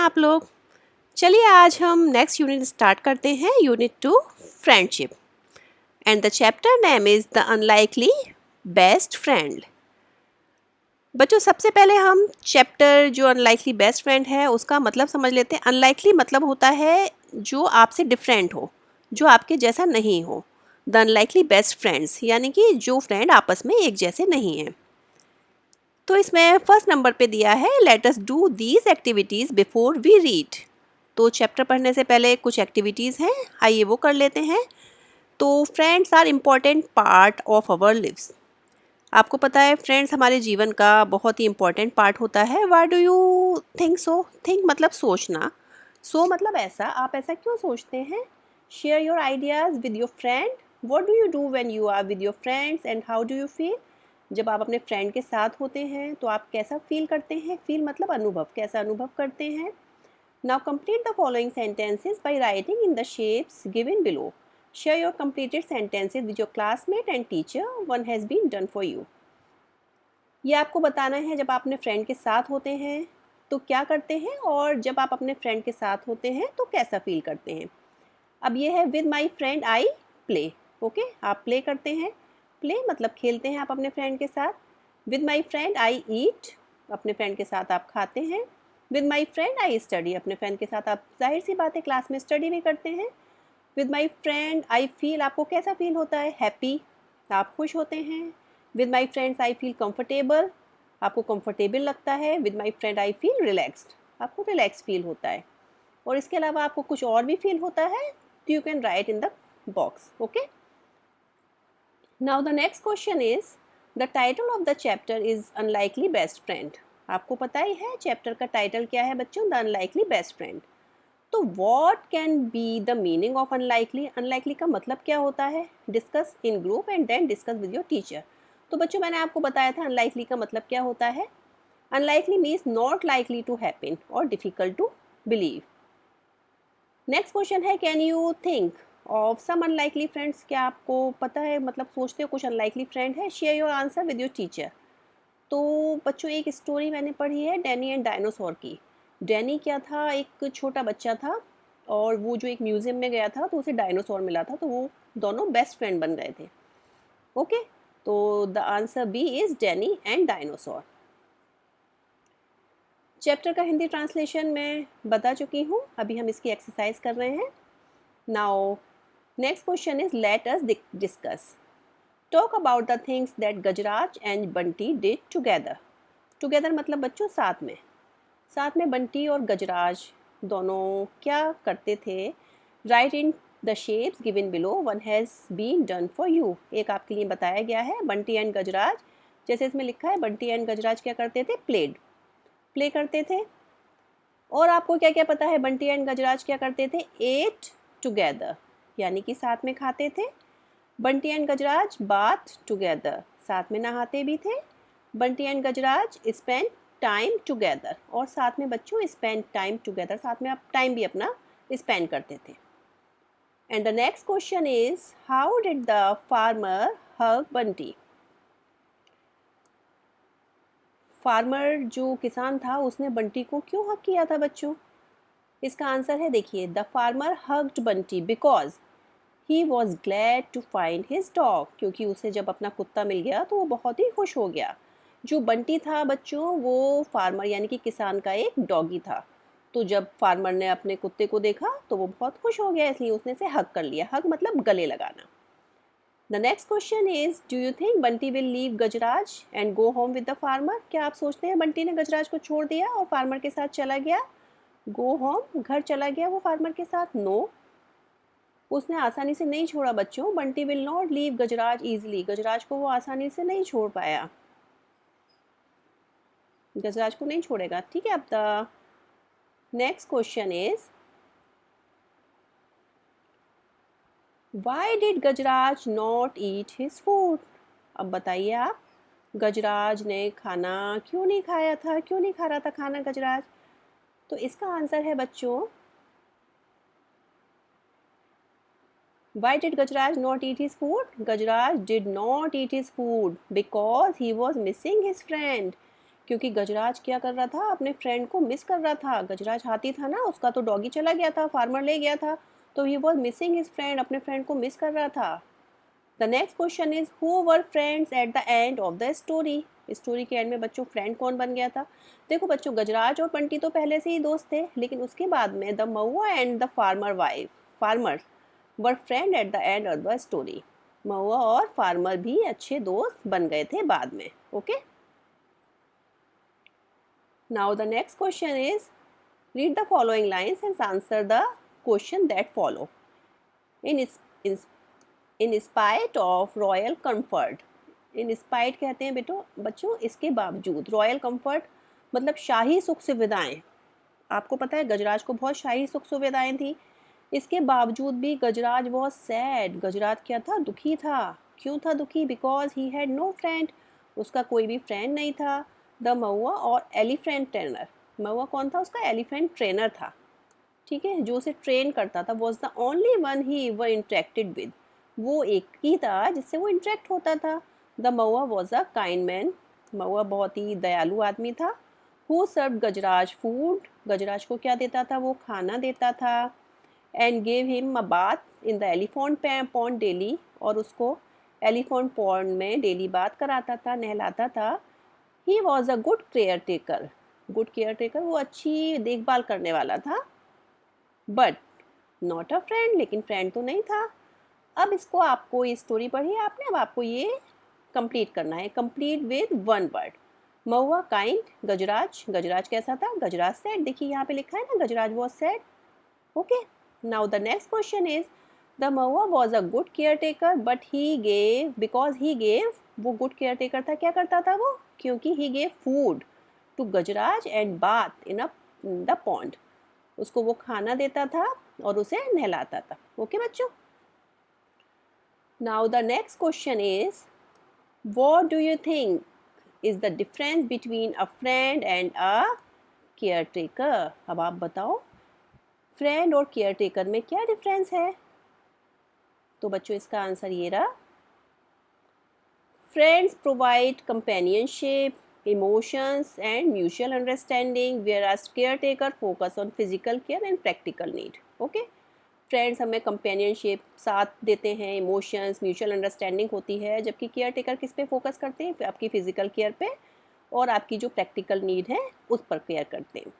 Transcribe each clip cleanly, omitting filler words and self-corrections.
आप लोग? चलिए आज हम नेक्स्ट यूनिट स्टार्ट करते हैं, unit 2 friendship. And the chapter name is the unlikely best friend. बच्चों सबसे पहले हम चैप्टर जो अनलाइकली बेस्ट फ्रेंड है उसका मतलब समझ लेते हैं। अनलाइकली मतलब होता है जो आपसे डिफरेंट हो, जो आपके जैसा नहीं हो। द अनलाइकली बेस्ट फ्रेंड्स यानी कि जो फ्रेंड आपस में एक जैसे नहीं हैं। तो इसमें फर्स्ट नंबर पे दिया है let us do these activities before we read. तो चैप्टर पढ़ने से पहले कुछ एक्टिविटीज़ हैं, आइए वो कर लेते हैं। तो friends are important part of our lives. आपको पता है फ्रेंड्स हमारे जीवन का बहुत ही इम्पॉर्टेंट पार्ट होता है। Why do you think so? Think मतलब सोचना, सो मतलब ऐसा, आप ऐसा क्यों सोचते हैं? Share your ideas with your friend. What do you do when you are with your friends and how do you feel? जब आप अपने फ्रेंड के साथ होते हैं तो आप कैसा फील करते हैं? फील मतलब अनुभव, कैसा अनुभव करते हैं? Now complete the following sentences by writing in the shapes given below. Share your completed sentences with your classmate and teacher. One has been done for you. ये आपको बताना है जब आप अपने फ्रेंड के साथ होते हैं तो क्या करते हैं और जब आप अपने फ्रेंड के साथ होते हैं तो कैसा फील करते हैं। अब ये है with my friend I play. Okay, आप प्ले करते हैं। प्ले मतलब खेलते हैं आप अपने फ्रेंड के साथ। विद माई फ्रेंड आई ईट, अपने फ्रेंड के साथ आप खाते हैं। With my friend I study, अपने फ्रेंड के साथ आप जाहिर सी बात है क्लास में स्टडी भी करते हैं। With my friend I feel, आपको कैसा फील होता है? हैप्पी, आप खुश होते हैं। With my friends I feel comfortable, आपको कंफर्टेबल लगता है। With my friend I feel relaxed, आपको रिलैक्स फील होता है। और इसके अलावा आपको कुछ और भी फील होता है तो you can write in the box. Okay, now the next question is the title of the chapter is unlikely best friend. आपको पता ही है चैप्टर का टाइटल क्या है बच्चों? The unlikely best friend. तो what can be the meaning of unlikely? Unlikely का मतलब क्या होता है? Discuss in group and then discuss with your teacher. तो बच्चों मैंने आपको बताया था अनलाइकली का मतलब क्या होता है। Unlikely means not likely to happen और difficult to believe. Next question है can you think of some unlikely friends. क्या आपको पता है, मतलब सोचते हो कुछ अनलाइकली फ्रेंड है? Share your answer with your teacher. तो बच्चों एक स्टोरी मैंने पढ़ी है डैनी एंड डायनासोर की। डैनी क्या था, एक छोटा बच्चा था और वो जो एक म्यूजियम में गया था तो उसे डायनासोर मिला था, तो वो दोनों बेस्ट फ्रेंड बन गए थे। ओके, तो the answer B is Danny and dinosaur. Chapter का हिंदी ट्रांसलेशन मैं बता चुकी हूँ, अभी हम इसकी एक्सरसाइज कर रहे हैं। Now next question is let us discuss. Talk about the things that Gajraj and Bunty did together. Together मतलब बच्चों साथ में। साथ में बंटी और गजराज दोनों क्या करते थे? Write in the shapes given below, one has been done for you. एक आपके लिए बताया गया है बंटी एंड गजराज, जैसे इसमें लिखा है बंटी एंड गजराज क्या करते थे? प्ले करते थे। और आपको क्या क्या पता है बंटी एंड गजराज क्या करते थे? एट टुगेदर यानी कि साथ में खाते थे। Bunty and Gajraj bath together, साथ में नहाते भी थे। Bunty and Gajraj spend time together, और साथ में बच्चों स्पेंड टाइम टुगेदर, साथ में आप टाइम भी अपना स्पेंड करते थे। And the next question is how did the farmer hug Bunty. Farmer जो किसान था उसने बंटी को क्यों हग किया था बच्चों? इसका आंसर है, देखिए, the farmer hugged Bunty because he was glad to find his dog. क्योंकि उसे जब अपना कुत्ता मिल गया तो वो बहुत ही खुश हो गया। जो बंटी था बच्चों वो फार्मर यानी कि किसान का एक डॉगी था। तो जब फार्मर ने अपने कुत्ते को देखा तो वो बहुत खुश हो गया, इसलिए उसने इसे हग कर लिया। हग मतलब गले लगाना। The next question is do you think Bunty will leave Gajraj and go home with the farmer. क्या आप सोचते हैं बंटी ने गजराज को छोड़ दिया और फार्मर के साथ चला गया? गो होम, घर चला गया वो फार्मर के साथ? नो, उसने आसानी से नहीं छोड़ा बच्चों। Bunty will not leave Gajraj easily, Gajraj को वो आसानी से नहीं छोड़ पाया, गजराज को नहीं छोड़ेगा। ठीक है, अब the next question is why did Gajraj not eat his food. अब बताइए आप, गजराज ने खाना क्यों नहीं खाया था? क्यों नहीं खा रहा था खाना गजराज? तो इसका आंसर है बच्चों, why did Gajraj not eat his food? Gajraj did not eat his food because he was missing his friend. क्योंकि गजराज क्या कर रहा था, अपने फ्रेंड को मिस कर रहा था। गजराज हाथी था ना, उसका तो डॉगी चला गया था, फार्मर ले गया था, तो he was missing his friend, अपने फ्रेंड को मिस कर रहा था। The next question is who were friends at the end of the story. Story के एंड में बच्चों फ्रेंड कौन बन गया था? देखो बच्चों, गजराज और बंटी तो पहले से ही दोस्त थे, लेकिन उसके बाद में the Mahua and the farmer were friend at the end of the story. Mahua और फार्मर भी अच्छे दोस्त बन गए थे बाद में। Okay, now the next question is read the following lines and answer the question that follow. In, in, in spite of royal comfort, in spite कहते हैं बच्चों इसके बावजूद, रॉयल कंफर्ट मतलब शाही सुख सुविधाएं। आपको पता है गजराज को बहुत शाही सुख सुविधाएं थी, इसके बावजूद भी गजराज बहुत सैड। गजराज क्या था? दुखी था। क्यों था दुखी? Because he had no friend, उसका कोई भी फ्रेंड नहीं था। द महुआ और एलिफेंट ट्रेनर, महुआ कौन था? उसका एलिफेंट ट्रेनर था, ठीक है, जो उसे ट्रेन करता था। Was the only one he were interacted with, वो एक ही था जिससे वो इंटरेक्ट होता था। The Mahua was a kind man, Mahua बहुत ही दयालु आदमी था। हु सर्व गजराज फूड, गजराज को क्या देता था? वो खाना देता था। And gave him a bath in the elephant pond daily, और उसको एलिफेंट पॉन्ड में डेली बात कराता था, नहलाता था। He was a good care taker, good care taker वो अच्छी देखभाल करने वाला था। बट नॉट अ फ्रेंड, लेकिन फ्रेंड तो नहीं था। अब इसको आपको, ये स्टोरी पढ़ी आपने, अब आपको ये कंप्लीट करना है। Complete with one word. Mahua kind, Gajraj, Gajraj कैसा था? गजराज सैड, देखिए यहाँ पे लिखा है ना, Gajraj was sad. Okay, now the next question is the Mahua was a good care taker but he gave, because he gave, वो गुड केयर टेकर था, क्या करता था वो? क्योंकि he gave food to Gajraj and bath in the pond, उसको वो खाना देता था और उसे नहलाता था। ओके बच्चों, now the next question is what do you think is the difference between a friend and a care taker. अब आप बताओ फ्रेंड और केयर टेकर में क्या डिफरेंस है? तो बच्चों इसका आंसर ये रहा, friends provide companionship, emotions and mutual understanding, whereas caretaker focus on physical care and practical need. Okay, friends हमें कंपेनियनशिप साथ देते हैं, इमोशंस, म्यूचुअल अंडरस्टैंडिंग होती है, जबकि केयर टेकर किस पे फोकस करते हैं? आपकी फिजिकल केयर पे और आपकी जो प्रैक्टिकल नीड है उस पर केयर करते हैं।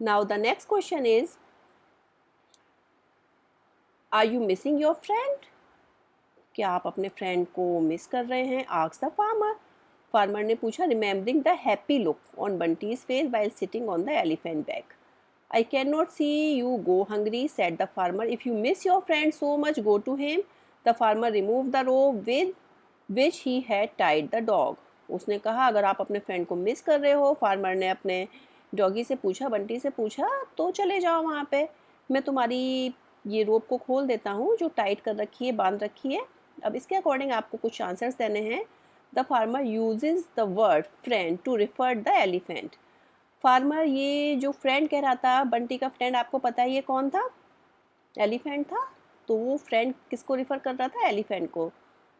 Now the next question is are you missing your friend, क्या आप अपने फ्रेंड को मिस कर रहे हैं? आस्क्ड द फार्मर, फार्मर ने पूछा, remembering the happy look on Bunty's face while sitting on the elephant back. I cannot see you go hungry, said the farmer. If you miss your friend so much, go to him. The farmer removed the rope with which he had tied the dog. उसने कहा अगर आप अपने friend को miss कर रहे हो, farmer ने अपने डॉगी से पूछा, बंटी से पूछा, तो चले जाओ वहाँ पे, मैं तुम्हारी ये रोप को खोल देता हूँ जो टाइट कर रखी है, बांध रखी है। अब इसके अकॉर्डिंग आपको कुछ आंसर्स देने हैं। The farmer uses the word friend to refer the elephant. Farmer ये जो फ्रेंड कह रहा था, बंटी का फ्रेंड, आपको पता है ये कौन था? एलिफेंट था। तो वो फ्रेंड किसको रिफर कर रहा था? एलिफेंट को।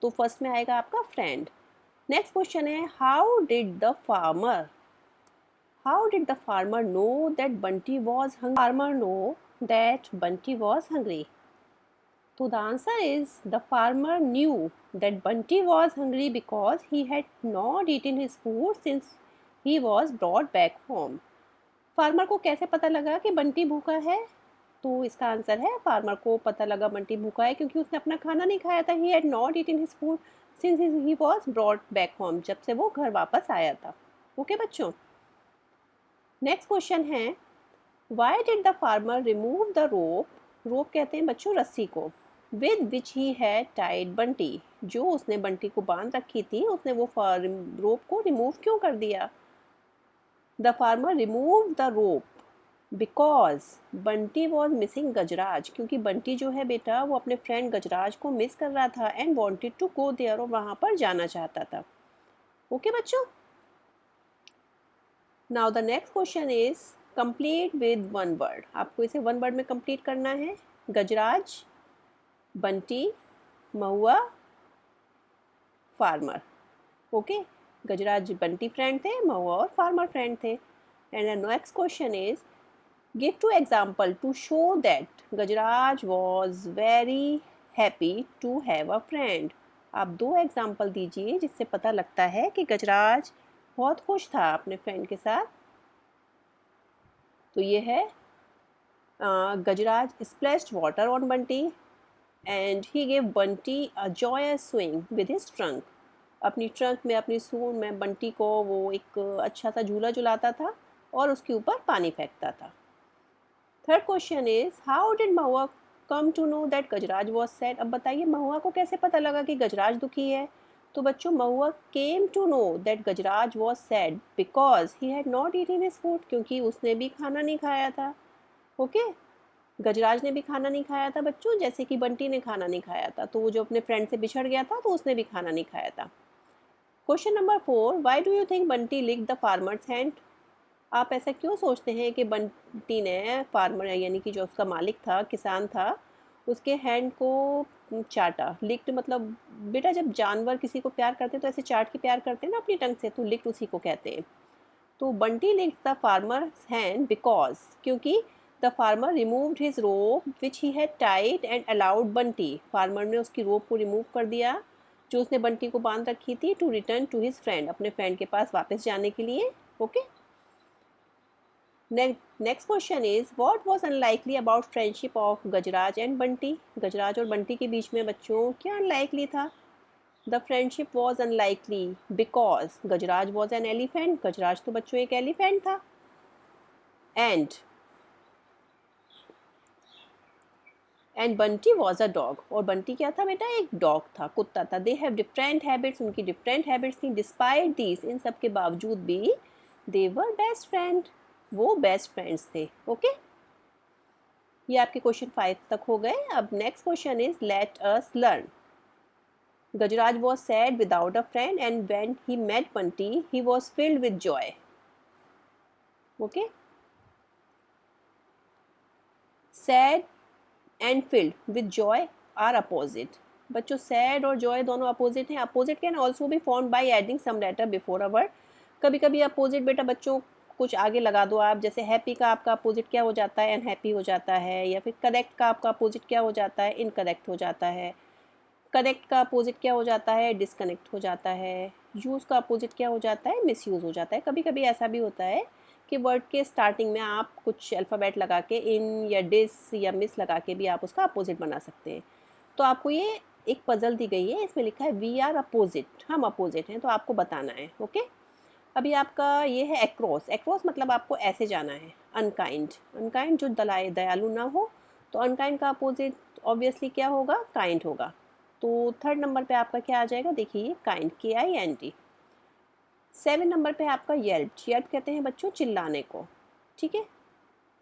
तो फर्स्ट में आएगा आपका फ्रेंड। नेक्स्ट क्वेश्चन है how did the farmer know that Bunty was hungry? Farmer know that Bunty was hungry. तो the answer is the farmer knew that Bunty was hungry because he had not eaten his food since he was brought back home. Farmer को कैसे पता लगा कि बंटी भूखा है? तो इसका आंसर है, फार्मर को पता लगा बंटी भूखा है क्योंकि उसने अपना खाना नहीं खाया था। He had not eaten his food since he was brought back home, जब से वो घर वापस आया था। ओके बच्चों, नेक्स्ट क्वेश्चन है why did the farmer remove the rope, rope कहते हैं बच्चों रस्सी को, with which he had tied Bunty, जो उसने बंटी को बांध रखी थी, उसने वो रोप को रिमूव क्यों कर दिया? The farmer remove the rope because Bunty was missing Gajraj, क्योंकि बंटी जो है बेटा वो अपने फ्रेंड गजराज को मिस कर रहा था and wanted to go there, और वहाँ पर जाना चाहता था। ओके बच्चों, now the next question is complete with one word. आपको इसे वन वर्ड में कंप्लीट करना है। Gajraj, Bunty, Mahua, farmer. Okay, Gajraj Bunty friend थे, महुआ और फार्मर फ्रेंड थे। And the next question is give two example to show that Gajraj was very happy to have a friend. आप 2 example दीजिए जिससे पता लगता है कि गजराज बहुत खुश था अपने फ्रेंड के साथ। तो ये है गजराज splashed water on Bunty and he gave Bunty a joyous swing with his trunk. अपनी ट्रंक में, अपनी सूंड में बंटी को वो एक अच्छा सा झूला झुलाता था और उसके ऊपर पानी फेंकता था। Third question is how did Mahua come to know that Gajraj was sad. अब बताइए महुआ को कैसे पता लगा कि गजराज दुखी है। तो बच्चों Mahua came to know that Gajraj was sad because he had not eaten his food, क्योंकि उसने भी खाना नहीं खाया था। ओके गजराज ने भी खाना नहीं खाया था बच्चों, जैसे कि बंटी ने खाना नहीं खाया था। तो वो जो अपने फ्रेंड से बिछड़ गया था तो उसने भी खाना नहीं खाया था। Question number 4 why do you think Bunty licked the farmer's hand. आप ऐसा क्यों सोचते हैं कि बंटी ने फार्मर यानी कि जो उसका मालिक था, किसान था, उसके हैंड को चाटा। लिक्ड मतलब बेटा जब जानवर किसी को प्यार करते हैं तो ऐसे चाट के प्यार करते हैं ना अपनी टंग से, तो लिक्ड उसी को कहते हैं। तो Bunty licked the farmer's hand because, क्योंकि the farmer removed his rope which he had tied and allowed Bunty. Farmer ने उसकी रोप को रिमूव कर दिया जो उसने बंटी को बांध रखी थी, to return to his friend, अपने फ्रेंड के पास वापस जाने के लिए। Okay next question is what was unlikely about friendship of Gajraj and Bunty. Gajraj और बंटी के बीच में बच्चों क्या अनलाइकली था। The friendship was unlikely because Gajraj was an elephant. Gajraj तो बच्चों एक एलिफेंट था। And Bunty was a dog, और बंटी क्या था बेटा, एक डॉग था, कुत्ता था। दे हैव डिफरेंट हैबिट्स, उनकी डिफरेंट हैबिट्स थी। डिस्पाइट दिस, इन सब के बावजूद भी दे वर बेस्ट फ्रेंड, वो बेस्ट फ्रेंड्स थे। ओके ये आपके क्वेश्चन 5 तक हो गए। अब next question is let us learn. Gajraj was sad without a friend and when he met Bunty he was filled with joy. Okay sad and filled with joy are opposite. बच्चों sad और Joy दोनों opposite हैं। Opposite can also be form by adding some letter before a word. कभी कभी opposite बेटा बच्चों कुछ आगे लगा दो आप, जैसे हैप्पी का आपका अपोजिट क्या हो जाता है, अनहैप्पी हो जाता है। या फिर करेक्ट का आपका अपोजिट क्या हो जाता है, इनकरेक्ट हो जाता है। कनेक्ट का अपोजिट क्या हो जाता है, डिसकनेक्ट हो जाता है। यूज़ का अपोजिट क्या हो जाता है, मिसयूज़ हो जाता है। कभी कभी ऐसा भी होता है कि वर्ड के स्टार्टिंग में आप कुछ अल्फ़ाबेट लगा के इन या डिस या मिस लगा के भी आप उसका अपोजिट बना सकते हैं। तो आपको ये एक पजल दी गई है, इसमें लिखा है वी आर अपोजिट, हम अपोजिट हैं, तो आपको बताना है। ओके अभी आपका ये है एक्रॉस। एक्रॉस मतलब आपको ऐसे जाना है। अनकाइंड, अनकाइंड जो दयालु ना हो, तो अनकाइंड का अपोजिट ऑब्वियसली क्या होगा, काइंड होगा। तो थर्ड नंबर पे आपका क्या आ जाएगा, देखिए काइंड, KIND। 7 नंबर पे आपका येल्प। येल्प कहते हैं बच्चों चिल्लाने को, ठीक है।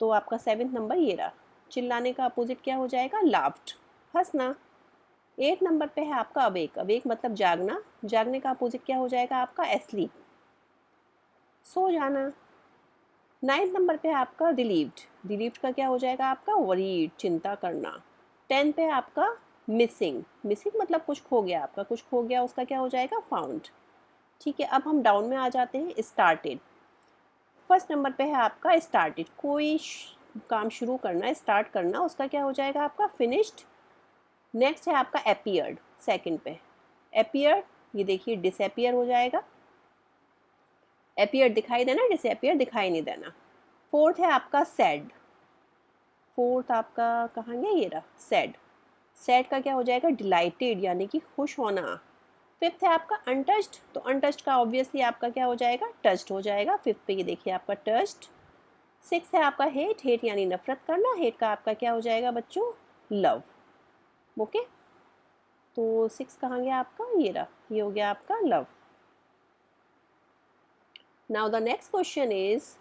तो आपका 7th नंबर ये रहा। चिल्लाने का अपोजिट क्या हो जाएगा, लाफ्ड, हंसना। 8 नंबर पे है आपका अवेक। अवेक मतलब जागना। जागने का अपोजिट क्या हो जाएगा आपका, एस्लीप, सो जाना। 9th नंबर पे है आपका रिलीव्ड। रिलीव्ड का क्या हो जाएगा आपका, वरीड, चिंता करना। 10 पे है आपका मिसिंग। मिसिंग मतलब कुछ खो गया, आपका कुछ खो गया, उसका क्या हो जाएगा, फाउंड। ठीक है अब हम डाउन में आ जाते हैं। स्टार्टेड। फर्स्ट नंबर पे है आपका स्टार्टेड, कोई काम शुरू करना, स्टार्ट करना, उसका क्या हो जाएगा आपका, फिनिश्ड। नेक्स्ट है आपका अपीयर्ड, सेकंड पे। अपीयर्ड ये देखिए डिसअपियर हो जाएगा। अपीयर्ड दिखाई देना, डिसअपियर दिखाई नहीं देना। फोर्थ है आपका सैड। फोर्थ आपका कहाँ गया, ये रहा सैड। सैड का क्या हो जाएगा, डिलाइटेड यानी कि खुश होना। फिफ्थ है आपका अनटच्ड। तो अनटच्ड का ऑब्वियसली आपका क्या हो जाएगा, टच्ड हो जाएगा। फिफ्थ पे ये देखिए आपका टच्ड। सिक्स है आपका हेट। हेट यानी नफरत करना। हेट का आपका क्या हो जाएगा बच्चों, लव। ओके तो 6 कहाँ गया आपका, ये रहा, ये हो गया आपका love. Now the next question is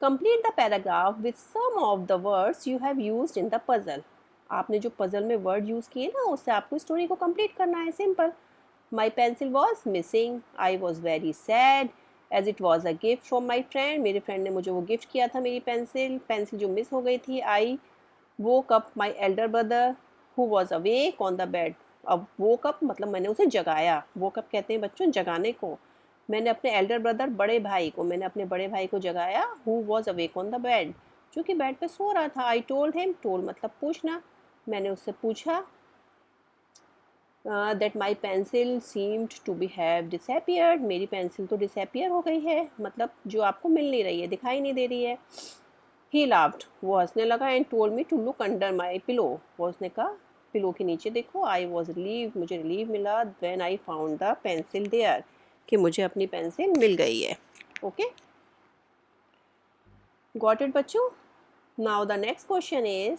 complete the paragraph with some of the words you have used in the puzzle. आपने जो पजल में वर्ड यूज किए ना, उससे आपको स्टोरी को कंप्लीट करना है। Simple. My pencil was missing. I was very sad as it was a gift from my friend. मेरे फ्रेंड ने मुझे वो गिफ्ट किया था, मेरी पेंसिल। पेंसिल जो मिस हो गई थी। I woke up my elder brother who was awake on the bed. अब woke up मतलब मैंने उसे जगाया। woke up कहते हैं बच्चों जगाने को। मैंने अपने एल्डर ब्रदर मैंने अपने बड़े भाई को जगाया, who was awake on the bed, जो कि बेड पे सो रहा था। आई टोल्ड हिम, टोल्ड मतलब पूछना, मैंने उससे पूछा that my pencil seemed to be have disappeared, मेरी पेंसिल तो डिसअपियर हो गई है, मतलब जो आपको मिल नहीं रही है, दिखाई नहीं दे रही है। ही लाफ्ड, वो हंसने लगा, and told me to look under my pillow, वो उसने कहा पिलो के नीचे देखो। आई वॉज रिलीव, मुझे रिलीव मिला when I found the pencil there, कि मुझे अपनी पेंसिल मिल गई है। ओके, गॉट इट बच्चों? Now the next question is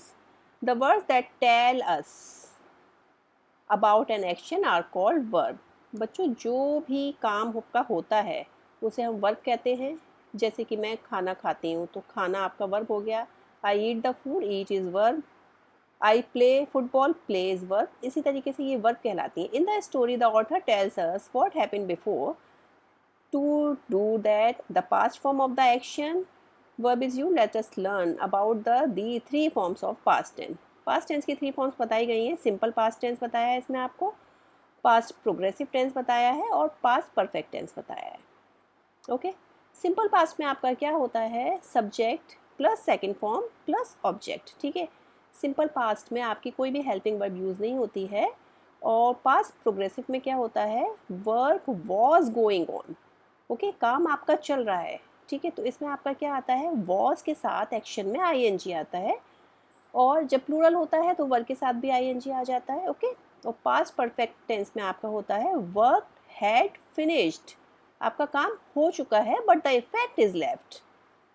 the words that tell us about an action are called verb. बच्चों, जो भी काम का होता है उसे हम वर्ब कहते हैं। जैसे कि मैं खाना खाती हूँ, तो खाना आपका वर्ब हो गया। I eat the food, eat is verb. I play football, play is verb. इसी तरीके से ये वर्ब कहलाती हैं। In the story the author tells us what happened before to do that. The past form of the action verb is you. Let us learn about the three forms of past tense. Past tense की 3 forms बताई गई हैं। Simple past tense बताया है इसमें आपको, past progressive tense बताया है और पास्ट परफेक्ट टेंस बताया है। ओके, सिंपल पास्ट में आपका क्या होता है, subject plus second form plus object. ठीक है, सिंपल पास्ट में आपकी कोई भी हेल्पिंग वर्ब यूज़ नहीं होती है। और पास्ट प्रोग्रेसिव में क्या होता है, verb was going on. Okay, काम आपका चल रहा है। ठीक है, तो इसमें आपका क्या आता है, वॉज के साथ एक्शन में आईएनजी आता है, और जब प्लूरल होता है तो वर्क के साथ भी आईएनजी आ जाता है। ओके, और पास्ट परफेक्ट टेंस में आपका होता है वर्क हैड फिनिश्ड, आपका काम हो चुका है but the effect is left,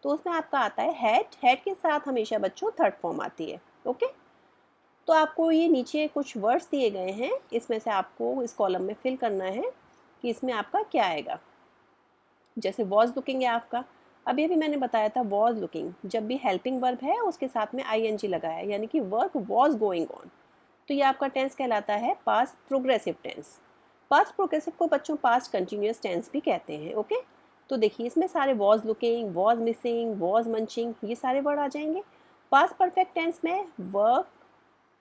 तो उसमें आपका आता है हैड। हैड के साथ हमेशा बच्चों थर्ड फॉर्म आती है। ओके, तो आपको ये नीचे कुछ वर्ड्स दिए गए हैं, इसमें से आपको इस कॉलम में फिल करना है कि इसमें आपका क्या आएगा। जैसे वॉज लुकिंग है आपका, अभी अभी मैंने बताया था वॉज लुकिंग, जब भी हेल्पिंग वर्ब है उसके साथ में आईएनजी लगा है, यानी कि वर्क वॉज गोइंग ऑन, तो ये आपका टेंस कहलाता है past progressive tense. Past progressive को बच्चों पास्ट कंटिन्यूस टेंस भी कहते हैं। ओके, तो देखिए इसमें सारे was looking, was missing, was munching, ये सारे वर्ड आ जाएंगे। पास्ट परफेक्ट टेंस में वर्क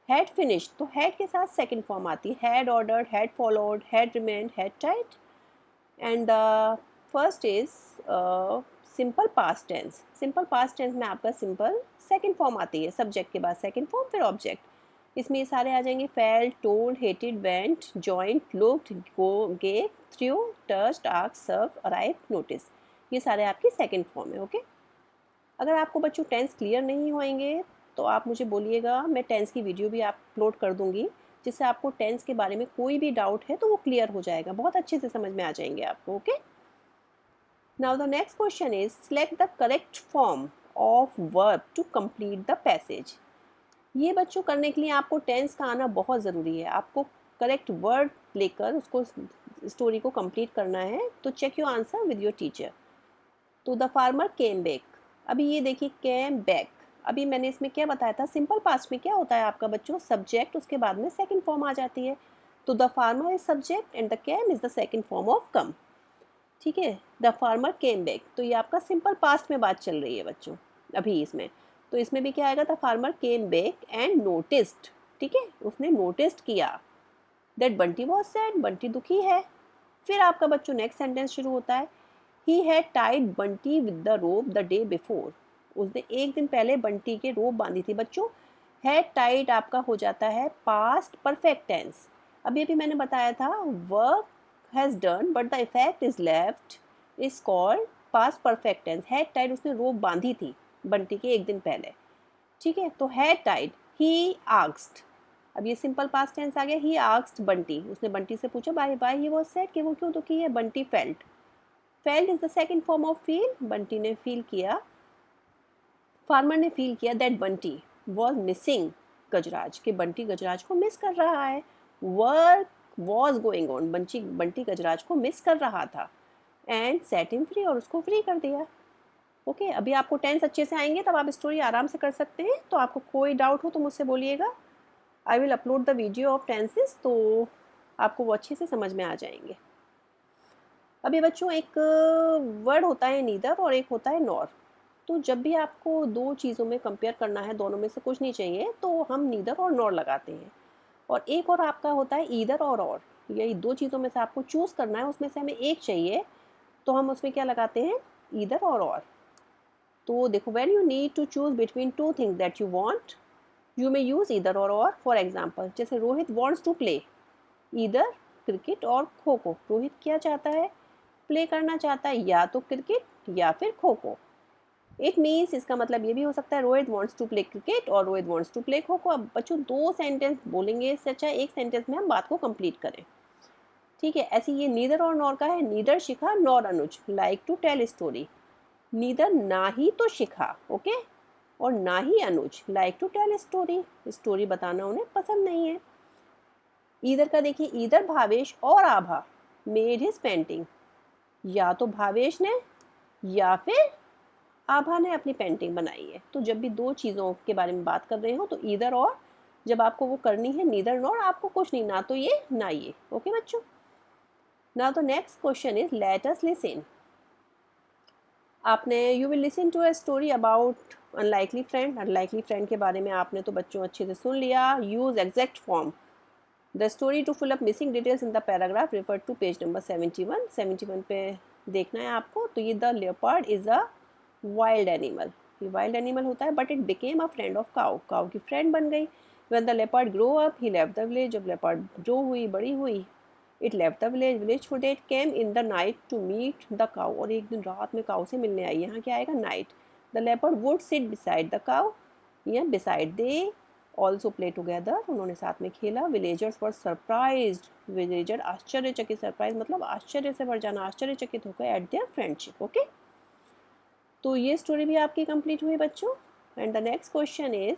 हैड फिनिश्ड, तो हैड के साथ सेकंड फॉर्म आती है, had ordered, had followed, had remained, had tied. And first is simple past tense. Simple past tense में आपका सिंपल सेकंड फॉर्म आती है, सब्जेक्ट के बाद सेकंड फॉर्म फिर ऑब्जेक्ट। इसमें ये सारे आ जाएंगे, felt, told, hated, went, joined, looked, go, gave, through, touched, asked, serve, arrive, notice, ये सारे आपकी सेकंड फॉर्म है। ओके, अगर आपको बच्चों टेंस क्लियर नहीं होएंगे तो आप मुझे बोलिएगा, मैं टेंस की वीडियो भी अपलोड कर दूंगी, जिससे आपको टेंस के बारे में कोई भी डाउट है तो वो क्लियर हो जाएगा, बहुत अच्छे से समझ में आ जाएंगे आपको। Okay, now the next question is select the correct form of verb to complete the passage. ये बच्चों करने के लिए आपको टेंस का आना बहुत ज़रूरी है, आपको करेक्ट वर्ड लेकर उसको स्टोरी को कंप्लीट करना है। तो check your answer with your teacher. तो द फार्मर केम बैक, अभी ये देखिए केम बैक, अभी मैंने इसमें क्या बताया था, सिंपल पास्ट में क्या होता है आपका बच्चों, सब्जेक्ट, उसके बाद में सेकंड फॉर्म आ जाती है। तो the farmer is subject and the came is the second form of come. ठीक है, द फार्मर केम बैक, तो ये आपका सिंपल पास्ट में बात चल रही है बच्चों अभी इसमें। तो इसमें भी क्या आएगा, the farmer came back and noticed. ठीक है, उसने नोटिस्ड किया that Bunty was sad, Bunty दुखी है। फिर आपका बच्चों नेक्स्ट सेंटेंस शुरू होता है, he had tied Bunty with the rope the day before, उसने एक दिन पहले बंटी के रोप बांधी थी। बच्चों हैड टाइड आपका हो जाता है पास्ट परफेक्ट टेंस। अभी अभी मैंने बताया था work has done but the effect is left is called past perfect tense. Had tied, उसने रोप बांधी थी बंटी के एक दिन पहले। ठीक है, तो हैड टाइड, ही आस्क्ड, अब ये सिंपल पास्ट टेंस आ गया, ही आस्क्ड बंटी, उसने बंटी से पूछा why why he was sad, कि वो क्यों दुखी है। Bunty felt, felt is the second form of feel, Bunty ने फील किया, फार्मर ने फील किया that Bunty was missing Gajraj, कि बंटी गजराज को मिस कर रहा है। Work was going on, Bunty Gajraj को मिस कर रहा था, एंड सेट हिम फ्री, और उसको फ्री कर दिया। ओके, अभी आपको टेंस अच्छे से आएंगे तब आप स्टोरी आराम से कर सकते हैं। तो आपको कोई डाउट हो तो मुझसे बोलिएगा, I will upload the video of tenses, तो आपको वो अच्छे से समझ में आ जाएंगे। अभी बच्चों एक वर्ड होता है नीदर और एक होता है नॉर। तो जब भी आपको दो चीज़ों में कंपेयर करना है, दोनों में से कुछ नहीं चाहिए, तो हम नीदर और नॉर लगाते हैं। और एक और आपका होता है ईदर और यही दो चीज़ों में से आपको चूज़ करना है, उसमें से हमें एक चाहिए। तो हम उसमें क्या लगाते हैं, ईदर और। तो देखो, when you need to choose between two things that you want, you may use either or. For example, जैसे Rohit wants to play either cricket or kho खो। रोहित क्या चाहता है, प्ले करना चाहता है, या तो क्रिकेट या फिर खो खो। इट मीन्स, इसका मतलब ये भी हो सकता है Rohit wants to play cricket or Rohit wants to play kho kho. अब बच्चों 2 सेंटेंस बोलेंगे, इससे अच्छा एक सेंटेंस में हम बात को कंप्लीट करें, ठीक है। ऐसे ये नीदर और नॉर का है। Neither Shikha nor Anuj like to tell story. Neither ना ही तो शिखा, ओके, और ना ही Anuj like to tell story, story बताना उन्हें पसंद नहीं है। ईदर का देखिए, ईदर भावेश और आभा मेड हिज पेंटिंग। या तो भावेश ने या फिर आभा ने अपनी पेंटिंग बनाई है। तो जब भी 2 चीज़ों के बारे में बात कर रहे हो तो ईदर और, जब आपको वो करनी है नीदर नॉर, आपको कुछ नहीं, ना तो ये ना ये, ओके बच्चों। Now the next question is let us listen. आपने you will listen to a story about unlikely friend. Unlikely friend के बारे में आपने तो बच्चों अच्छे से सुन लिया। Use exact from the story to fill up missing details in the paragraph, refer to page number 71। 71 पे देखना है आपको। तो ये the leopard is a wild animal, ये वाइल्ड एनिमल होता है, but it became a friend of cow, cow की फ्रेंड बन गई। When the leopard grow up he left the village, जब लेपर्ड ग्रो हुई, बड़ी हुई, it left the village, village छोड़, it came in the night to meet the cow, और एक दिन रात में काउ से मिलने आई। यहाँ क्या आएगा, night. The leopard would sit beside the cow, या beside, they also play together, उन्होंने साथ में खेला। विलेजर्स वर सरप्राइज्ड, विलेजर आश्चर्यचकित, सरप्राइज मतलब आश्चर्य से भर जाना, आश्चर्यचकित हो गए एट देयर फ्रेंडशिप, ओके। तो ये स्टोरी भी आपकी कंप्लीट हुई बच्चों। And the next question is,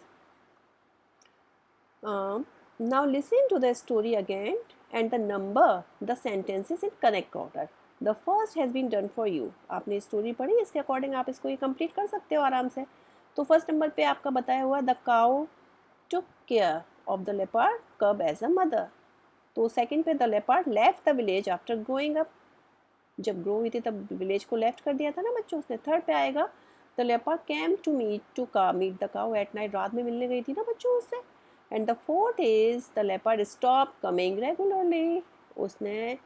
now listen to the story again and the number the sentences in correct order. The first has been done for you. आपने story पढ़ी, इसके according आप इसको ये कंप्लीट कर सकते हो आराम से। तो फर्स्ट नंबर पे आपका बताया हुआ, the cow took care of the leopard cub as a mother। तो सेकंड पे, the leopard left the village after growing up, जब ग्रो हुई थी तब विलेज को लेफ्ट कर दिया था ना बच्चों उसने। थर्ड पे आएगा, the leopard came to meet the cow at night, रात में मिलने गई थी ना बच्चों उससे। And the fourth is, the leopard stop coming regularly, उसने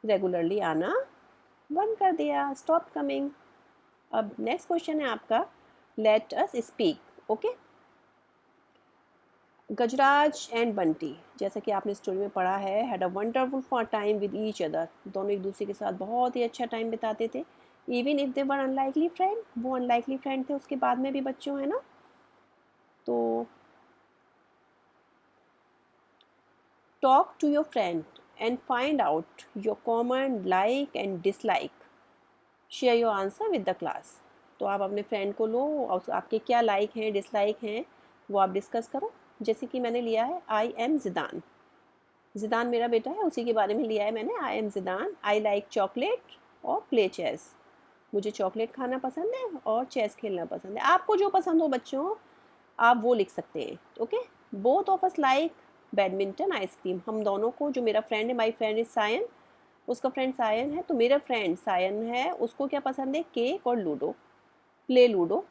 रेगुलरली आना बंद कर दिया, स्टॉप कमिंग। अब नेक्स्ट क्वेश्चन है आपका, let us speak, okay. Gajraj and Bunty, जैसा कि आपने स्टोरी में पढ़ा है, had a wonderful for time with each other, दोनों एक दूसरे के साथ बहुत ही अच्छा टाइम बिताते थे। Even if they were unlikely friend, वो अनलाइकली फ्रेंड थे उसके बाद में भी बच्चों, है ना। तो talk to your friend and find out your common like and dislike, share your answer with the class. तो आप अपने फ्रेंड को लो और आपके क्या लाइक हैं डिसलाइक हैं वो आप डिस्कस करो। जैसे कि मैंने लिया है, आई एम जिदान, जिदान मेरा बेटा है, उसी के बारे में लिया है मैंने। I am जिदान, I like chocolate और प्ले चेस, मुझे चॉकलेट खाना पसंद है और चेस खेलना पसंद है। आपको जो पसंद हो बच्चों आप वो लिख सकते हैं, okay. Both of us like badminton ice cream, हम दोनों को, जो मेरा फ्रेंड है, माई फ्रेंड इज सायन, उसका फ्रेंड सायन है, तो मेरा फ्रेंड सायन है, उसको क्या पसंद है, केक और लूडो, प्ले लूडो।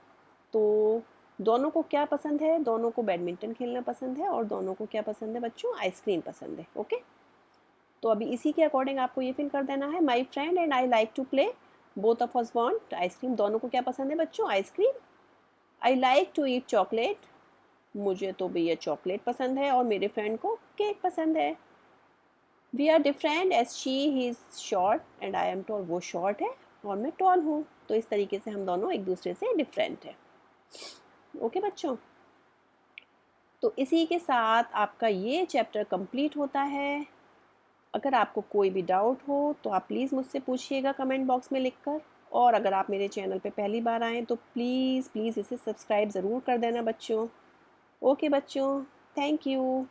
तो दोनों को क्या पसंद है, दोनों को बैडमिंटन खेलना पसंद है और दोनों को क्या पसंद है बच्चों, आइसक्रीम पसंद है, ओके। तो अभी इसी के अकॉर्डिंग आपको ये फिल कर देना है, my friend and I like to play, both of us want ice cream, दोनों को क्या पसंद है बच्चों, ice cream. I like to eat chocolate, मुझे तो भैया चॉकलेट पसंद है और मेरे फ्रेंड को केक पसंद है। We are different as she he is short and I am tall, वो शॉर्ट है और मैं टॉल हूँ, तो इस तरीके से हम दोनों एक दूसरे से डिफरेंट हैं, ओके बच्चों। तो इसी के साथ आपका ये चैप्टर कंप्लीट होता है। अगर आपको कोई भी डाउट हो तो आप प्लीज़ मुझसे पूछिएगा कमेंट बॉक्स में लिखकर, और अगर आप मेरे चैनल पे पहली बार आएँ तो प्लीज़ इसे सब्सक्राइब ज़रूर कर देना बच्चों, ओके बच्चों, थैंक यू।